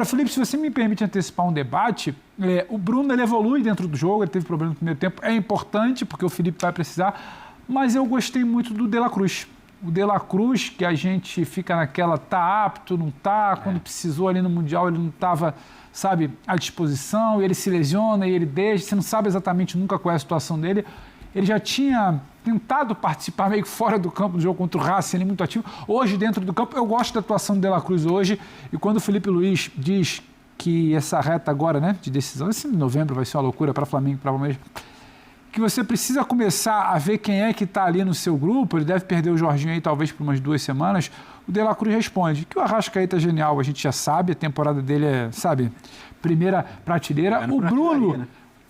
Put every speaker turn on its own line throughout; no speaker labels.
Agora, Felipe, se você me permite antecipar um debate, o Bruno ele evolui dentro do jogo, ele teve problema no primeiro tempo, é importante, porque o Felipe vai precisar, mas eu gostei muito do De La Cruz. O De La Cruz, que a gente fica naquela, tá apto, não tá, quando precisou ali no Mundial ele não estava, sabe, à disposição, e ele se lesiona, e ele deixa, você não sabe exatamente nunca qual é a situação dele. Ele já tinha tentado participar meio que fora do campo do jogo contra o Racing, ele muito ativo. Hoje, dentro do campo, eu gosto da atuação do De La Cruz hoje, e quando o Felipe Luiz diz que essa reta agora, né, de decisão, esse novembro vai ser uma loucura para Flamengo, para o Palmeiras, que você precisa começar a ver quem é que está ali no seu grupo, ele deve perder o Jorginho aí talvez por umas 2 semanas, o De La Cruz responde que o Arrascaeta é genial, a gente já sabe, a temporada dele é, sabe, primeira prateleira. O Bruno, né,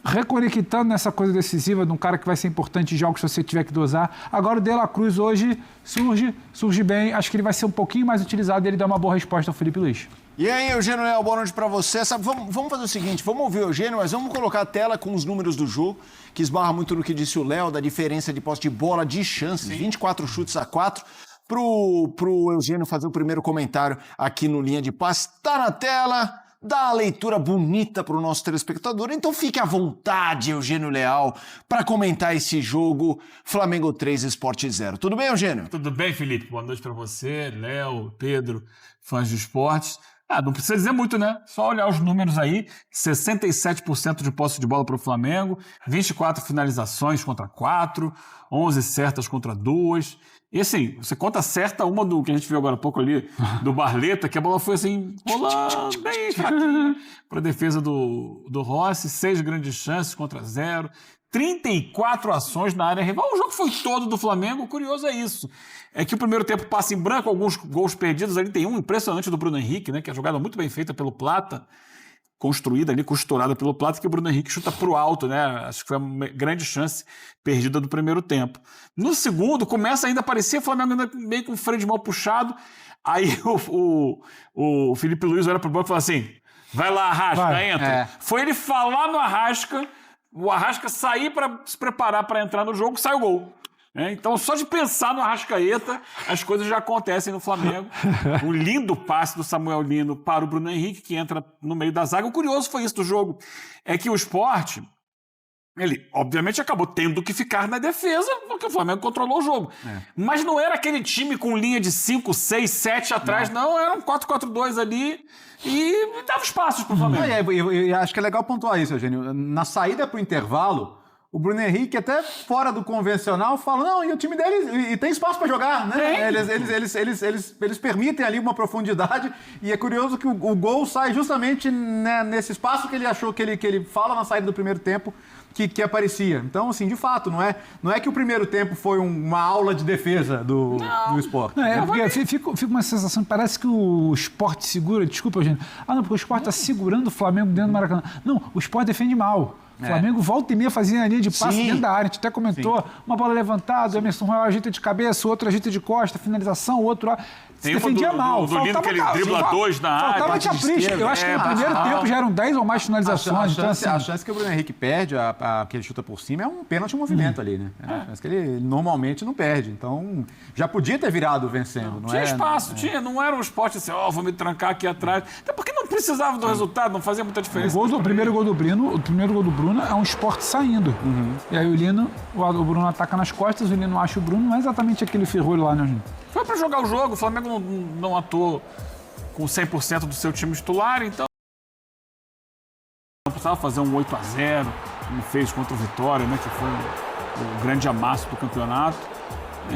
reconectando nessa coisa decisiva de um cara que vai ser importante em jogos se você tiver que dosar. Agora o De La Cruz hoje surge bem, acho que ele vai ser um pouquinho mais utilizado e ele dá uma boa resposta ao Felipe Luiz.
E aí, Eugênio Leal, boa noite pra você. Vamos fazer o seguinte, vamos ouvir o Eugênio, mas vamos colocar a tela com os números do jogo, que esbarra muito no que disse o Léo, da diferença de posse de bola, de chances, 24 chutes a 4, pro Eugênio fazer o primeiro comentário aqui no Linha de Passe. Tá na tela, dá a leitura bonita pro nosso telespectador, então fique à vontade, Eugênio Leal, para comentar esse jogo Flamengo 3, Sport 0. Tudo bem, Eugênio?
Tudo bem, Felipe? Boa noite para você, Léo, Pedro, fãs de esportes. Não precisa dizer muito, né? Só olhar os números aí, 67% de posse de bola para o Flamengo, 24 finalizações contra 4, 11 certas contra 2. E assim, você conta certa uma do que a gente viu agora há pouco ali, do Barleta, que a bola foi assim, rolando bem fraquinha para a defesa do Rossi, 6 grandes chances contra 0. 34 ações na área rival. O jogo foi todo do Flamengo, o curioso é isso. É que o primeiro tempo passa em branco, alguns gols perdidos, ali tem um impressionante do Bruno Henrique, né, que é a jogada muito bem feita pelo Plata, construída ali, costurada pelo Plata, que o Bruno Henrique chuta pro alto, né, acho que foi uma grande chance perdida do primeiro tempo. No segundo, começa ainda a aparecer, o Flamengo ainda meio com o freio de mão puxado, aí o Felipe Luiz olha pro banco e fala assim, vai lá, Arrasca, entra. Foi ele falar no Arrasca, o Arrasca sair para se preparar para entrar no jogo, sai o gol. Então, só de pensar no Arrascaeta, as coisas já acontecem no Flamengo. Um lindo passe do Samuel Lino para o Bruno Henrique, que entra no meio da zaga. O curioso foi isso do jogo, é que o Sport, ele obviamente acabou tendo que ficar na defesa, porque o Flamengo controlou o jogo. Mas não era aquele time com linha de 5, 6, 7 atrás, não, era um 4-4-2 ali e dava espaços para o Flamengo.
E acho que é legal pontuar isso, Eugênio. Na saída para o intervalo, o Bruno Henrique, até fora do convencional, fala, não, e o time dele e tem espaço para jogar, né? Eles permitem ali uma profundidade, e é curioso que o gol sai justamente, né, nesse espaço que ele achou que ele fala na saída do primeiro tempo que aparecia. Então, assim, de fato, não é que o primeiro tempo foi uma aula de defesa do Sport.
Porque fica uma sensação, parece que o Sport segura, desculpa, Eugênio, porque o Sport está segurando o Flamengo dentro do Maracanã. Não, o Sport defende mal. O Flamengo volta e meia fazia a linha de passe dentro da área. A gente até comentou, uma bola levantada, o Emerson Royal ajeita de cabeça, o outro ajeita de costa, finalização, o outro... Se defendia mal.
Do Lino que ele dribla 2 na área.
Faltava capricho. Eu acho que no primeiro tempo já eram 10 ou mais finalizações.
A chance que o Bruno Henrique perde, que ele chuta por cima, é um pênalti em movimento ali, né? Mas que ele normalmente não perde. Então, já podia ter virado vencendo.
Tinha espaço, não era um esporte assim, vou me trancar aqui atrás. Até porque não precisava do resultado, não fazia muita diferença.
O primeiro gol do Bruno é um Sport saindo. E aí o Bruno ataca nas costas, o Lino acha o Bruno, não é exatamente aquele ferrolho lá, né, gente?
Foi para jogar o jogo, o Flamengo não atuou com 100% do seu time titular, então não precisava fazer um 8-0, como fez contra o Vitória, né, que foi o grande amasso do campeonato.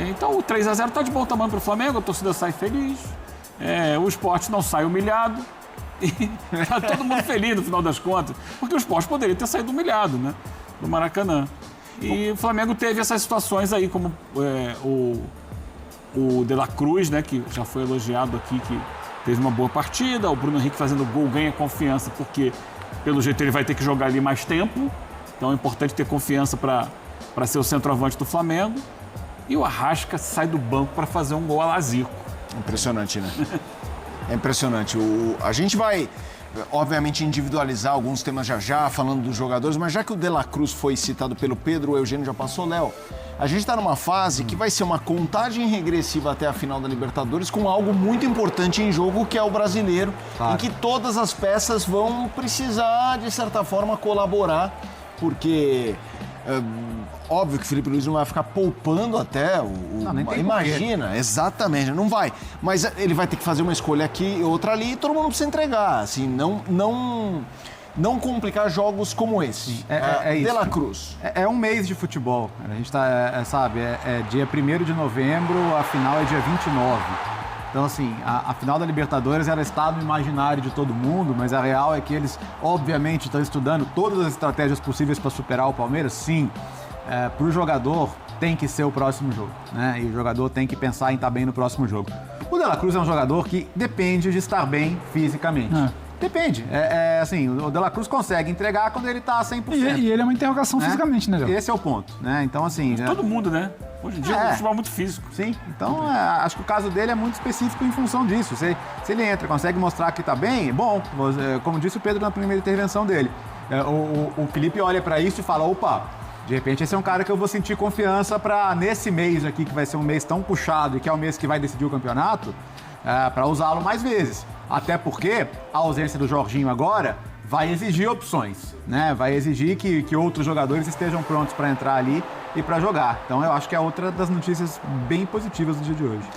Então o 3-0 está de bom tamanho para o Flamengo, a torcida sai feliz, o Sport não sai humilhado, e está todo mundo feliz no final das contas, porque o Sport poderia ter saído humilhado, né, do Maracanã. E o Flamengo teve essas situações aí, como o De La Cruz, né, que já foi elogiado aqui, que fez uma boa partida. O Bruno Henrique fazendo gol ganha confiança, porque pelo jeito ele vai ter que jogar ali mais tempo. Então é importante ter confiança para ser o centroavante do Flamengo. E o Arrasca sai do banco para fazer um gol a la Zico.
Impressionante, né? É impressionante. A gente vai obviamente, individualizar alguns temas já, falando dos jogadores, mas já que o De La Cruz foi citado pelo Pedro, o Eugênio já passou, Léo, a gente está numa fase que vai ser uma contagem regressiva até a final da Libertadores com algo muito importante em jogo, que é o Brasileiro, em que todas as peças vão precisar, de certa forma, colaborar, porque... óbvio que o Felipe Luiz não vai ficar poupando até imagina, exatamente, não vai. Mas ele vai ter que fazer uma escolha aqui e outra ali e todo mundo precisa entregar, assim, não complicar jogos como esse.
É isso.
De La Cruz.
É um mês de futebol. A gente tá, dia 1º de novembro, a final é dia 29. Então, assim, a final da Libertadores, ela está no imaginário de todo mundo, mas a real é que eles, obviamente, estão estudando todas as estratégias possíveis para superar o Palmeiras, sim. Para o jogador, tem que ser o próximo jogo, né? E o jogador tem que pensar em estar bem no próximo jogo. O De La Cruz é um jogador que depende de estar bem fisicamente. Depende. Assim, o De La Cruz consegue entregar quando ele está 100%.
E ele é uma interrogação fisicamente, né, Léo?
Esse é o ponto, né? Então, assim...
Todo mundo, né? Hoje em dia o futebol é muito físico.
Sim, então acho que o caso dele é muito específico em função disso. Se ele entra, consegue mostrar que está bem, bom, como disse o Pedro na primeira intervenção dele, o Felipe olha para isso e fala, opa, de repente esse é um cara que eu vou sentir confiança para nesse mês aqui, que vai ser um mês tão puxado e que é o mês que vai decidir o campeonato, para usá-lo mais vezes. Até porque a ausência do Jorginho agora vai exigir opções, né? Vai exigir que outros jogadores estejam prontos para entrar ali e para jogar. Então eu acho que é outra das notícias bem positivas do dia de hoje.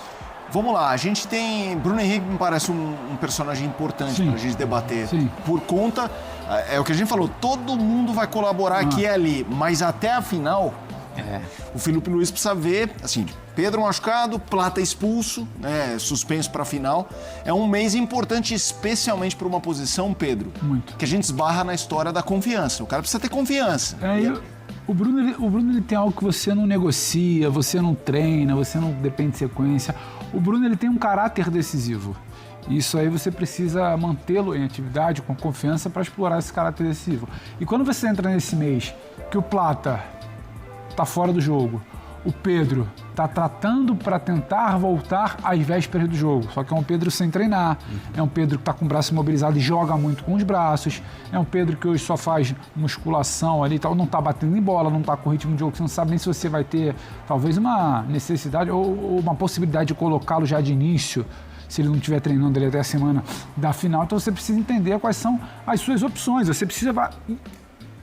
Vamos lá, a gente tem... Bruno Henrique me parece um personagem importante para a gente debater.
Sim.
Por conta... É o que a gente falou, todo mundo vai colaborar aqui e ali, mas até a final... O Felipe Luiz precisa ver, assim, Pedro machucado, Plata expulso, né, suspenso para a final. É um mês importante, especialmente para uma posição, Pedro,
muito,
que a gente esbarra na história da confiança. O cara precisa ter confiança.
O Bruno ele tem algo que você não negocia, você não treina, você não depende de sequência. O Bruno ele tem um caráter decisivo. Isso aí você precisa mantê-lo em atividade, com confiança, para explorar esse caráter decisivo. E quando você entra nesse mês que o Plata está fora do jogo, o Pedro está tratando para tentar voltar às vésperas do jogo, só que é um Pedro sem treinar, é um Pedro que está com o braço imobilizado e joga muito com os braços, é um Pedro que hoje só faz musculação ali e tal, não está batendo em bola, não está com ritmo de jogo, você não sabe nem se você vai ter talvez uma necessidade ou uma possibilidade de colocá-lo já de início, se ele não estiver treinando ele até a semana da final. Então você precisa entender quais são as suas opções, você precisa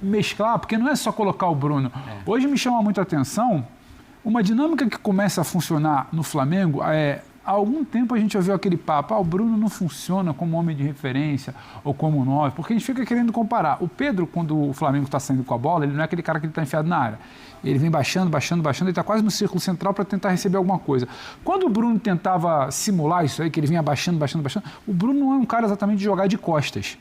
mesclar, porque não é só colocar o Bruno. Hoje me chama muito a atenção uma dinâmica que começa a funcionar no Flamengo. Há algum tempo a gente ouviu aquele papo, o Bruno não funciona como homem de referência ou como 9, porque a gente fica querendo comparar. O Pedro, quando o Flamengo está saindo com a bola, ele não é aquele cara que está enfiado na área. Ele vem baixando, ele está quase no círculo central para tentar receber alguma coisa. Quando o Bruno tentava simular isso aí, que ele vinha baixando, o Bruno não é um cara exatamente de jogar de costas.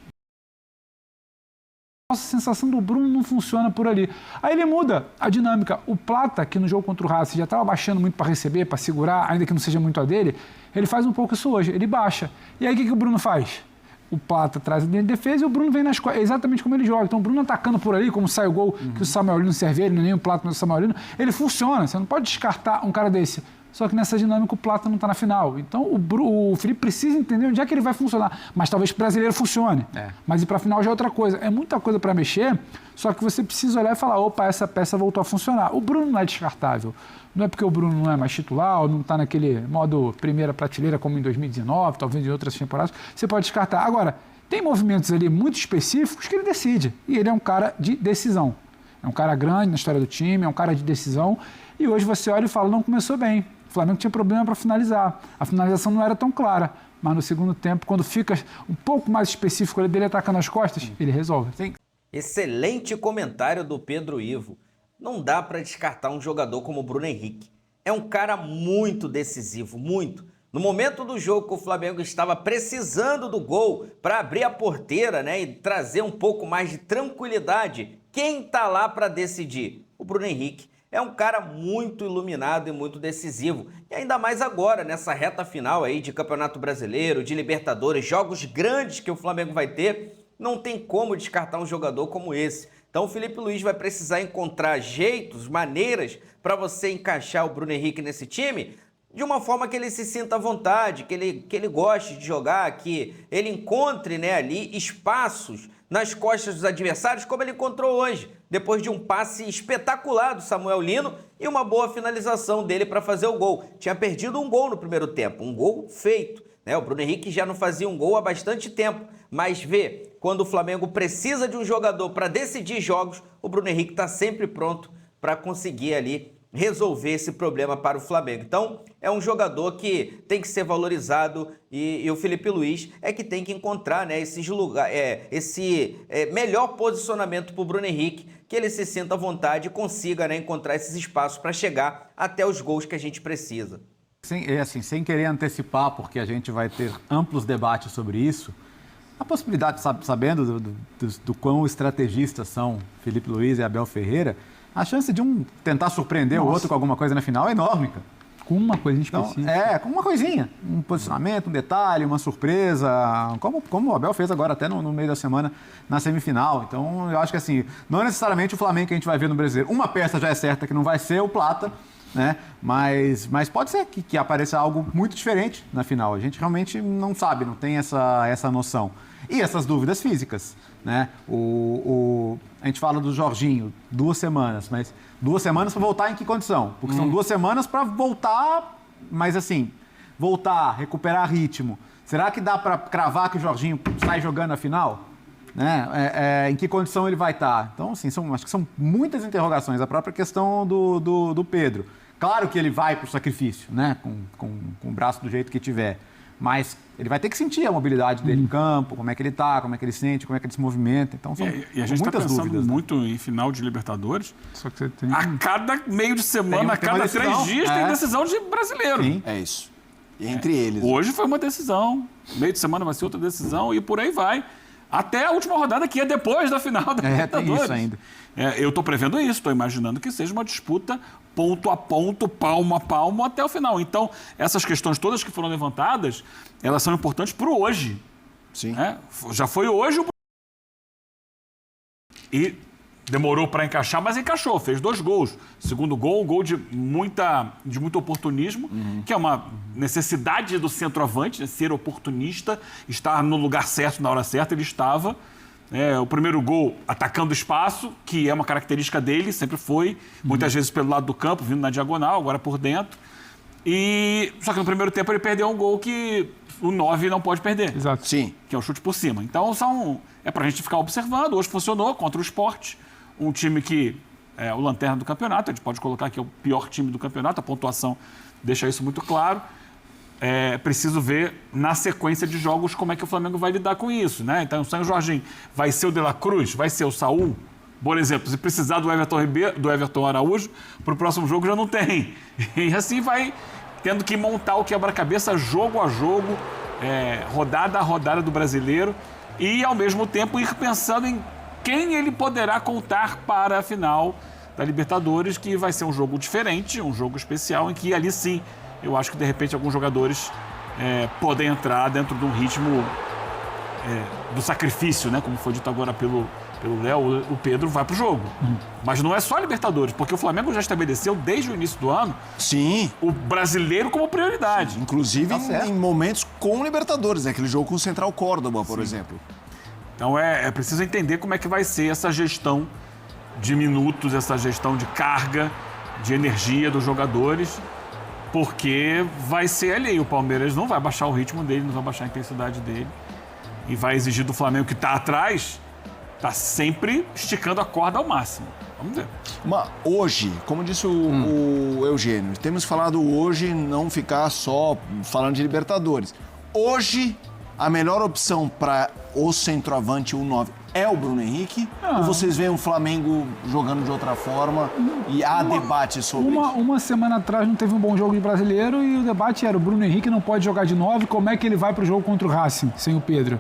A sensação do Bruno não funciona por ali. Aí ele muda a dinâmica. O Plata, que no jogo contra o Racing já estava baixando muito para receber, para segurar, ainda que não seja muito a dele, ele faz um pouco isso hoje, ele baixa. E aí o que o Bruno faz? O Plata traz a linha de defesa e o Bruno vem nas costas. É exatamente como ele joga. Então o Bruno atacando por ali, como sai o gol que o Samuelino serve ele, nem o Plata nem o Samuelino, ele funciona. Você não pode descartar um cara desse. Só que nessa dinâmica o Plata não está na final. Então o Felipe precisa entender onde é que ele vai funcionar. Mas talvez para o brasileiro funcione. Mas ir para a final já é outra coisa. É muita coisa para mexer, só que você precisa olhar e falar, opa, essa peça voltou a funcionar. O Bruno não é descartável. Não é porque o Bruno não é mais titular, ou não está naquele modo primeira prateleira como em 2019, talvez em outras temporadas, você pode descartar. Agora, tem movimentos ali muito específicos que ele decide. E ele é um cara de decisão. É um cara grande na história do time, é um cara de decisão. E hoje você olha e fala, não começou bem. O Flamengo tinha problema para finalizar. A finalização não era tão clara. Mas no segundo tempo, quando fica um pouco mais específico dele atacando as costas, ele resolve. Sim.
Excelente comentário do Pedro Ivo. Não dá para descartar um jogador como o Bruno Henrique. É um cara muito decisivo, muito. No momento do jogo que o Flamengo estava precisando do gol para abrir a porteira, né, e trazer um pouco mais de tranquilidade, quem está lá para decidir? O Bruno Henrique. É um cara muito iluminado e muito decisivo. E ainda mais agora, nessa reta final aí de Campeonato Brasileiro, de Libertadores, jogos grandes que o Flamengo vai ter, não tem como descartar um jogador como esse. Então o Felipe Luiz vai precisar encontrar jeitos, maneiras para você encaixar o Bruno Henrique nesse time, de uma forma que ele se sinta à vontade, que ele goste de jogar, que ele encontre, né, ali espaços nas costas dos adversários, como ele encontrou hoje, depois de um passe espetacular do Samuel Lino e uma boa finalização dele para fazer o gol. Tinha perdido um gol no primeiro tempo, um gol feito, né? O Bruno Henrique já não fazia um gol há bastante tempo, mas vê, quando o Flamengo precisa de um jogador para decidir jogos, o Bruno Henrique está sempre pronto para conseguir ali resolver esse problema para o Flamengo. Então, é um jogador que tem que ser valorizado e o Felipe Luiz é que tem que encontrar, né, esse melhor posicionamento para o Bruno Henrique, que ele se sinta à vontade e consiga, né, encontrar esses espaços para chegar até os gols que a gente precisa.
Sem querer antecipar, porque a gente vai ter amplos debates sobre isso, a possibilidade, sabendo do quão estrategistas são Felipe Luiz e Abel Ferreira, a chance de um tentar surpreender o outro com alguma coisa na final é enorme, cara.
Com uma coisinha específica.
Com uma coisinha. Um posicionamento, um detalhe, uma surpresa, como o Abel fez agora, até no meio da semana, na semifinal. Então, eu acho que assim, não necessariamente o Flamengo que a gente vai ver no Brasileiro. Uma peça já é certa que não vai ser o Plata, né? Mas pode ser que apareça algo muito diferente na final. A gente realmente não sabe, não tem essa noção. E essas dúvidas físicas, né? A gente fala do Jorginho, 2 semanas, mas 2 semanas para voltar em que condição? Porque são 2 semanas para voltar, mas assim, voltar, recuperar ritmo. Será que dá para cravar que o Jorginho sai jogando a final? Né? Em que condição ele vai estar? Então, assim, acho que são muitas interrogações. A própria questão do Pedro. Claro que ele vai para o sacrifício, né? Com o braço do jeito que tiver. Mas ele vai ter que sentir a mobilidade dele em campo, como é que ele está, como é que ele sente, como é que ele se movimenta. Então, são
e a gente está pensando
dúvidas,
muito em final de Libertadores.
Só que você tem...
A cada meio de semana, a cada 3 dias, tem decisão de brasileiro.
Sim.
É isso. E entre eles.
Hoje foi uma decisão, meio de semana vai ser outra decisão e por aí vai. Até a última rodada, que é depois da final da Libertadores.
Tem isso ainda.
Eu estou prevendo isso, estou imaginando que seja uma disputa ponto a ponto, palmo a palmo, até o final. Então, essas questões todas que foram levantadas, elas são importantes para o hoje.
Sim.
Já foi hoje e demorou para encaixar, mas encaixou, fez 2 gols. Segundo gol, um gol de muito oportunismo, que é uma necessidade do centroavante, né? Ser oportunista, estar no lugar certo, na hora certa, ele estava. O primeiro gol atacando o espaço, que é uma característica dele, sempre foi, muitas vezes pelo lado do campo, vindo na diagonal, agora por dentro. Só que no primeiro tempo ele perdeu um gol que o 9 não pode perder.
Exato.
Sim.
Que é o chute por cima. Então é pra gente ficar observando. Hoje funcionou contra o Sport, um time que é o lanterna do campeonato, a gente pode colocar que é o pior time do campeonato, a pontuação deixa isso muito claro. É preciso ver na sequência de jogos como é que o Flamengo vai lidar com isso, né? Então, sem o Jorginho, vai ser o De La Cruz, vai ser o Saúl. Por exemplo, se precisar do Everton Araújo, para o próximo jogo já não tem. E assim vai tendo que montar o quebra-cabeça jogo a jogo, rodada a rodada do brasileiro e, ao mesmo tempo, ir pensando em quem ele poderá contar para a final da Libertadores, que vai ser um jogo diferente, um jogo especial, em que ali sim, eu acho que de repente alguns jogadores podem entrar dentro de um ritmo do sacrifício, né? Como foi dito agora pelo Léo, o Pedro vai para o jogo. Mas não é só a Libertadores, porque o Flamengo já estabeleceu desde o início do ano o brasileiro como prioridade.
Inclusive em momentos com Libertadores, né? Aquele jogo com o Central Córdoba, por exemplo.
Então é preciso entender como é que vai ser essa gestão de minutos, essa gestão de carga, de energia dos jogadores, porque vai ser ali. O Palmeiras não vai baixar o ritmo dele, não vai baixar a intensidade dele e vai exigir do Flamengo, que está atrás, está sempre esticando a corda ao máximo. Vamos ver.
Hoje, como disse o Eugênio, temos falado hoje, não ficar só falando de Libertadores. Hoje, a melhor opção para o centroavante, o 9, é o Bruno Henrique? Ou vocês veem o Flamengo jogando de outra forma e há debate sobre isso?
Uma semana atrás não teve um bom jogo de brasileiro e o debate era: o Bruno Henrique não pode jogar de 9, como é que ele vai para o jogo contra o Racing sem o Pedro?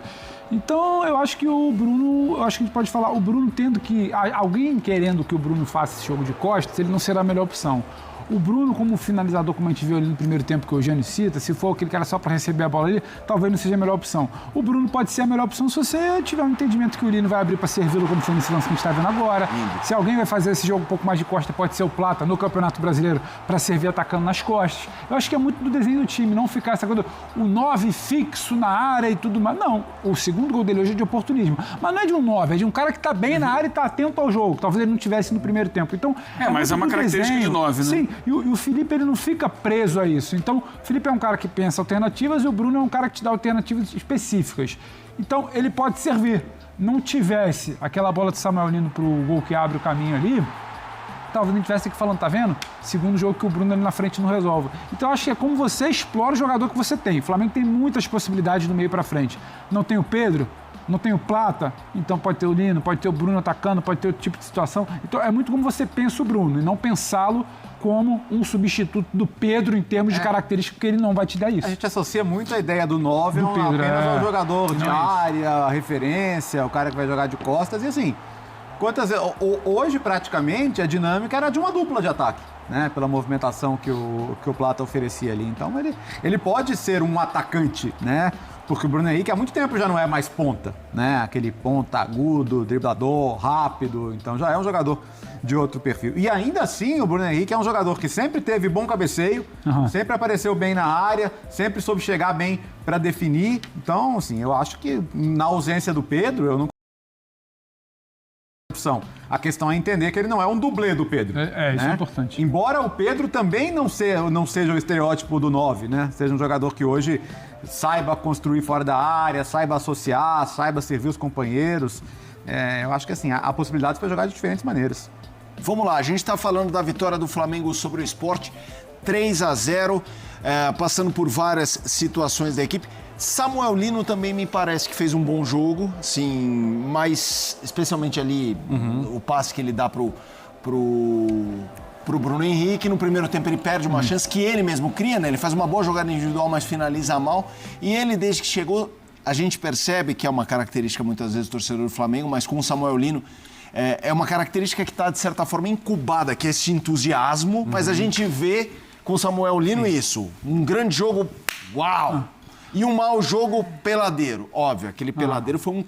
Então, eu acho que o Bruno, a gente pode falar, o Bruno tendo que, alguém querendo que o Bruno faça esse jogo de costas, ele não será a melhor opção. O Bruno, como finalizador, como a gente viu ali no primeiro tempo que o Eugênio cita, se for aquele cara só para receber a bola ali, talvez não seja a melhor opção. O Bruno pode ser a melhor opção se você tiver um entendimento que o Lino vai abrir para servi-lo, como foi nesse lance que a gente está vendo agora. Se alguém vai fazer esse jogo um pouco mais de costa, pode ser o Plata no Campeonato Brasileiro para servir atacando nas costas. Eu acho que é muito do desenho do time, não ficar essa coisa, o 9 fixo na área e tudo mais. Não, o segundo gol dele hoje é de oportunismo. Mas não é de um 9, é de um cara que está bem na área e está atento ao jogo. Talvez ele não tivesse no primeiro tempo. Então,
mas é uma característica de 9, né?
Sim, e o Felipe ele não fica preso a isso. Então, o Felipe é um cara que pensa alternativas e o Bruno é um cara que te dá alternativas específicas. Então, ele pode servir. Não tivesse aquela bola de Samuel Lino pro gol que abre o caminho ali, talvez a gente tivesse aqui falando, tá vendo? Segundo jogo que o Bruno ali na frente não resolve. Então, eu acho que é como você explora o jogador que você tem. O Flamengo tem muitas possibilidades do meio para frente. Não tem o Pedro, não tem o Plata, então pode ter o Lino, pode ter o Bruno atacando, pode ter outro tipo de situação. Então, é muito como você pensa o Bruno e não pensá-lo como um substituto do Pedro em termos de características, porque ele não vai te dar isso.
A gente associa muito a ideia do 9 apenas ao jogador de área, referência, o cara que vai jogar de costas, e assim, hoje praticamente a dinâmica era de uma dupla de ataque, né? Pela movimentação que o Plata oferecia ali. Então ele pode ser um atacante, né? Porque o Bruno Henrique há muito tempo já não é mais ponta, né? Aquele ponta agudo, driblador, rápido, então já é um jogador de outro perfil. E ainda assim, o Bruno Henrique é um jogador que sempre teve bom cabeceio, sempre apareceu bem na área, sempre soube chegar bem para definir. Então, assim, eu acho que na ausência do Pedro, eu não opção. A questão é entender que ele não é um dublê do Pedro.
Isso é importante.
Embora o Pedro também não seja o estereótipo do 9, né? Seja um jogador que hoje saiba construir fora da área, saiba associar, saiba servir os companheiros. Eu acho que assim, a possibilidade foi jogar de diferentes maneiras.
Vamos lá, a gente está falando da vitória do Flamengo sobre o Sport, 3-0, passando por várias situações da equipe. Samuel Lino também me parece que fez um bom jogo, sim, mas especialmente ali o passe que ele dá pro Bruno Henrique. No primeiro tempo ele perde uma chance que ele mesmo cria, né? Ele faz uma boa jogada individual, mas finaliza mal. E ele, desde que chegou, a gente percebe que é uma característica muitas vezes do torcedor do Flamengo, mas com o Samuel Lino é uma característica que está, de certa forma, incubada, que é esse entusiasmo, mas a gente vê com o Samuel Lino isso. Um grande jogo, uau! E um mau jogo peladeiro. Óbvio, aquele peladeiro foi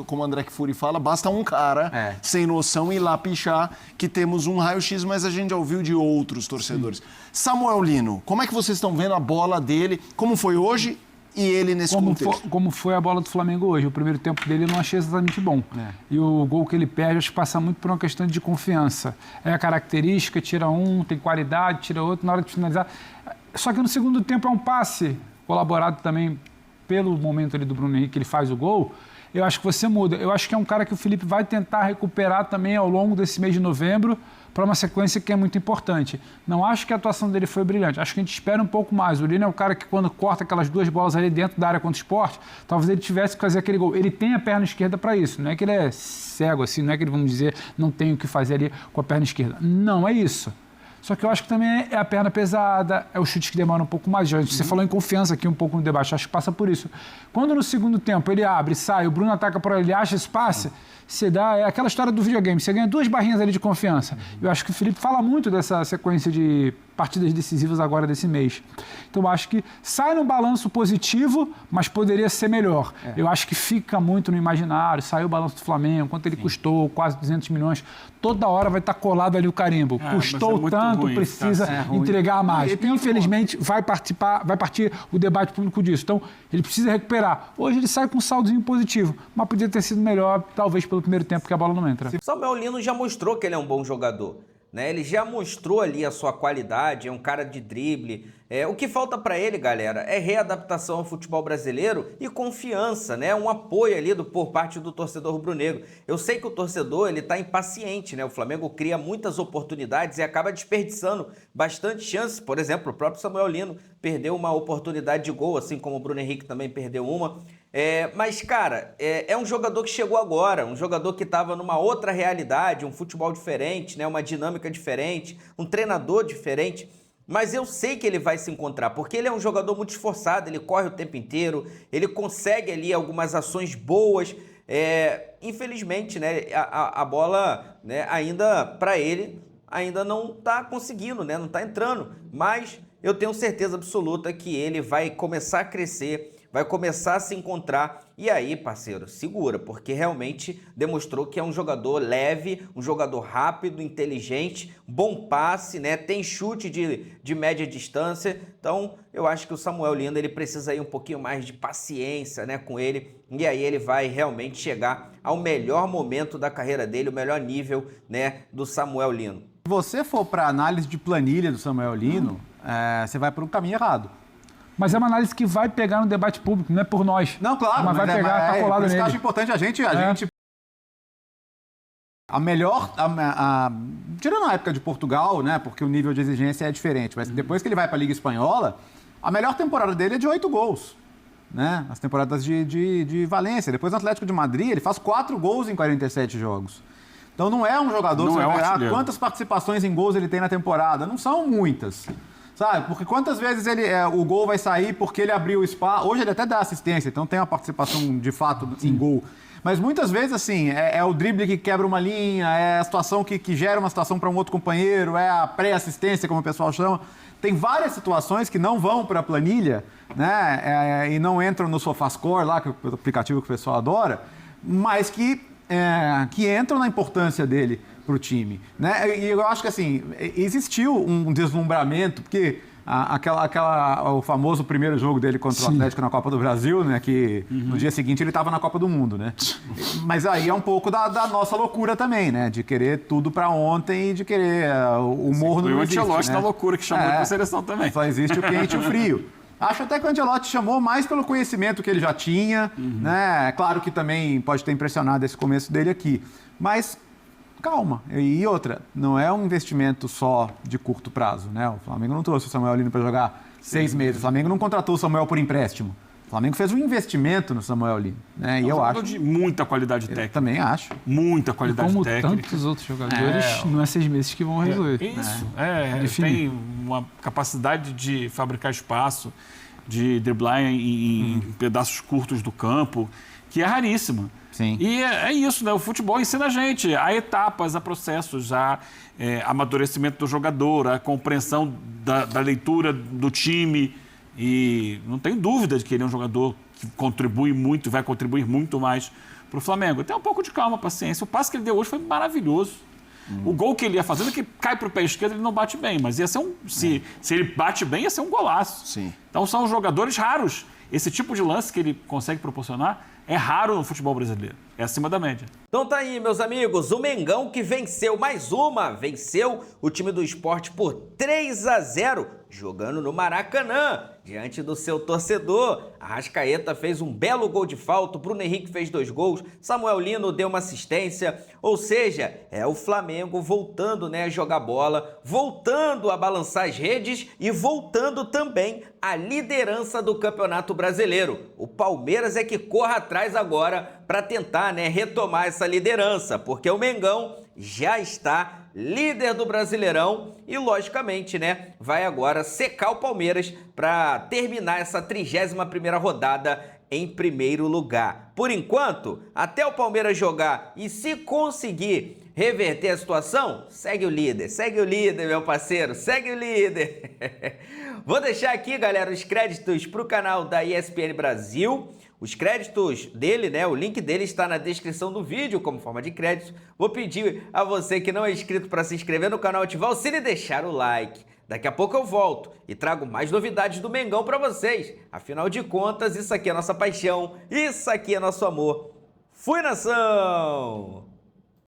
como o André Kfouri fala, basta um cara sem noção ir lá pichar que temos um raio-x, mas a gente já ouviu de outros torcedores. Samuel Lino, como é que vocês estão vendo a bola dele? Como foi hoje e ele nesse contexto?
Como foi a bola do Flamengo hoje. O primeiro tempo dele eu não achei exatamente bom. E o gol que ele perde, acho que passa muito por uma questão de confiança. É a característica, tira um, tem qualidade, tira outro, na hora de finalizar. Só que no segundo tempo é um passe colaborado também pelo momento ali do Bruno Henrique, que ele faz o gol. Eu acho que você muda. Eu acho que é um cara que o Felipe vai tentar recuperar também ao longo desse mês de novembro para uma sequência que é muito importante. Não acho que a atuação dele foi brilhante. Acho que a gente espera um pouco mais. O Lino é o cara que, quando corta aquelas duas bolas ali dentro da área contra o Sport, talvez ele tivesse que fazer aquele gol. Ele tem a perna esquerda para isso. Não é que ele é cego assim, não é que ele, vamos dizer, não tem o que fazer ali com a perna esquerda. Não é isso. Só que eu acho que também é a perna pesada, é o chute que demora um pouco mais. Você falou em confiança aqui um pouco no debate, acho que passa por isso. Quando no segundo tempo ele abre, sai, o Bruno ataca por ele, acha espaço, você dá, é aquela história do videogame, você ganha 2 barrinhas ali de confiança. Eu acho que o Felipe fala muito dessa sequência de partidas decisivas agora desse mês. Então eu acho que sai num balanço positivo, mas poderia ser melhor. Eu acho que fica muito no imaginário, saiu o balanço do Flamengo, quanto ele custou, quase 200 milhões, toda hora vai estar colado ali o carimbo. Custou tanto, ruim, precisa entregar mais. E, infelizmente, vai partir o debate público disso. Então, ele precisa recuperar. Hoje ele sai com um saldozinho positivo, mas podia ter sido melhor, talvez pelo primeiro tempo, que a bola não entra.
Samuel Lino já mostrou que ele é um bom jogador, né? Ele já mostrou ali a sua qualidade, é um cara de drible. O que falta para ele, galera, é readaptação ao futebol brasileiro e confiança, né? Um apoio ali por parte do torcedor rubro-negro. Eu sei que o torcedor, ele tá impaciente, né? O Flamengo cria muitas oportunidades e acaba desperdiçando bastante chances. Por exemplo, o próprio Samuel Lino perdeu uma oportunidade de gol, assim como o Bruno Henrique também perdeu uma. Mas, cara, é um jogador que chegou agora, um jogador que estava numa outra realidade, um futebol diferente, né? Uma dinâmica diferente, um treinador diferente. Mas eu sei que ele vai se encontrar, porque ele é um jogador muito esforçado, ele corre o tempo inteiro, ele consegue ali algumas ações boas. Infelizmente, né, a bola, né, ainda para ele ainda não está conseguindo, né? Não está entrando, mas eu tenho certeza absoluta que ele vai começar a crescer, vai começar a se encontrar. E aí, parceiro, segura, porque realmente demonstrou que é um jogador leve, um jogador rápido, inteligente, bom passe, né? Tem chute de média distância. Então, eu acho que o Samuel Lino, ele precisa aí um pouquinho mais de paciência, né, com ele. E aí ele vai realmente chegar ao melhor momento da carreira dele, o melhor nível, né, do Samuel Lino.
Se você for para análise de planilha do Samuel Lino, você vai para um caminho errado.
Mas é uma análise que vai pegar no debate público, não é por nós.
Não, claro,
mas vai pegar, tá colado
por isso que eu
nele.
acho importante a gente a melhor, tirando a época de Portugal, né, porque o nível de exigência é diferente, mas depois que ele vai para a Liga Espanhola, a melhor temporada dele é de 8 gols, né, as temporadas de Valência. Depois no Atlético de Madrid, ele faz 4 gols em 47 jogos. Então não é um jogador
Não
que
é um
vai olhar
artilheiro.
quantas participações em gols ele tem na temporada, não são muitas. Sabe? Porque quantas vezes o gol vai sair porque ele abriu o espaço. Hoje ele até dá assistência, então tem uma participação de fato em gol. Mas muitas vezes, assim, é o drible que quebra uma linha, é a situação que gera uma situação para um outro companheiro, é a pré-assistência, como o pessoal chama. Tem várias situações que não vão para a planilha, né? E não entram no SofaScore, lá, que é o aplicativo que o pessoal adora, mas que entram na importância dele para o time, né? E eu acho que assim existiu um deslumbramento, porque o famoso primeiro jogo dele contra o Atlético na Copa do Brasil, né? Que no dia seguinte ele estava na Copa do Mundo, né? Mas aí é um pouco da nossa loucura também, né? De querer tudo para ontem e de querer o morro não existe,
o Ancelotti
né?
na loucura que chamou para a seleção também.
Só existe o quente e o frio. Acho até que o Ancelotti chamou mais pelo conhecimento que ele já tinha, né? Claro que também pode ter impressionado esse começo dele aqui, mas calma. E outra, não é um investimento só de curto prazo, né? O Flamengo não trouxe o Samuel Lino para jogar 6 meses. O Flamengo não contratou o Samuel por empréstimo. O Flamengo fez um investimento no Samuel Lino, né? E eu acho
de muita qualidade técnica.
Eu também acho.
Muita qualidade
Como
técnica.
tantos outros jogadores, não é 6 meses que vão resolver.
Isso,
Definir.
tem uma capacidade de fabricar espaço, de driblar em pedaços curtos do campo, que é raríssima.
Sim.
E é isso, né? O futebol ensina a gente a etapas, a processos, a amadurecimento do jogador, a compreensão da leitura do time. E não tem dúvida de que ele é um jogador que contribui muito, vai contribuir muito mais para o Flamengo. Tem um pouco de calma, paciência. O passe que ele deu hoje foi maravilhoso. O gol que ele ia fazendo, que cai para o pé esquerdo, ele não bate bem. Mas ia ser se ele bate bem, ia ser um golaço.
Sim.
Então são jogadores raros. Esse tipo de lance que ele consegue proporcionar é raro no futebol brasileiro. É acima da média.
Então tá aí, meus amigos, o Mengão que venceu venceu o time do Sport por 3-0, jogando no Maracanã, diante do seu torcedor. Arrascaeta fez um belo gol de falta, o Bruno Henrique fez 2 gols, Samuel Lino deu uma assistência, ou seja, é o Flamengo voltando, né, a jogar bola, voltando a balançar as redes e voltando também à liderança do Campeonato Brasileiro. O Palmeiras é que corre atrás agora para tentar, né, retomar essa liderança, porque o Mengão já está líder do Brasileirão e, logicamente, né, vai agora secar o Palmeiras para terminar essa 31ª rodada em primeiro lugar. Por enquanto, até o Palmeiras jogar e se conseguir reverter a situação, segue o líder, meu parceiro, segue o líder. Vou deixar aqui, galera, os créditos para o canal da ESPN Brasil. Os créditos dele, né? O link dele está na descrição do vídeo como forma de crédito. Vou pedir a você que não é inscrito para se inscrever no canal, ativar o sino e deixar o like. Daqui a pouco eu volto e trago mais novidades do Mengão para vocês. Afinal de contas, isso aqui é nossa paixão, isso aqui é nosso amor. Fui, nação!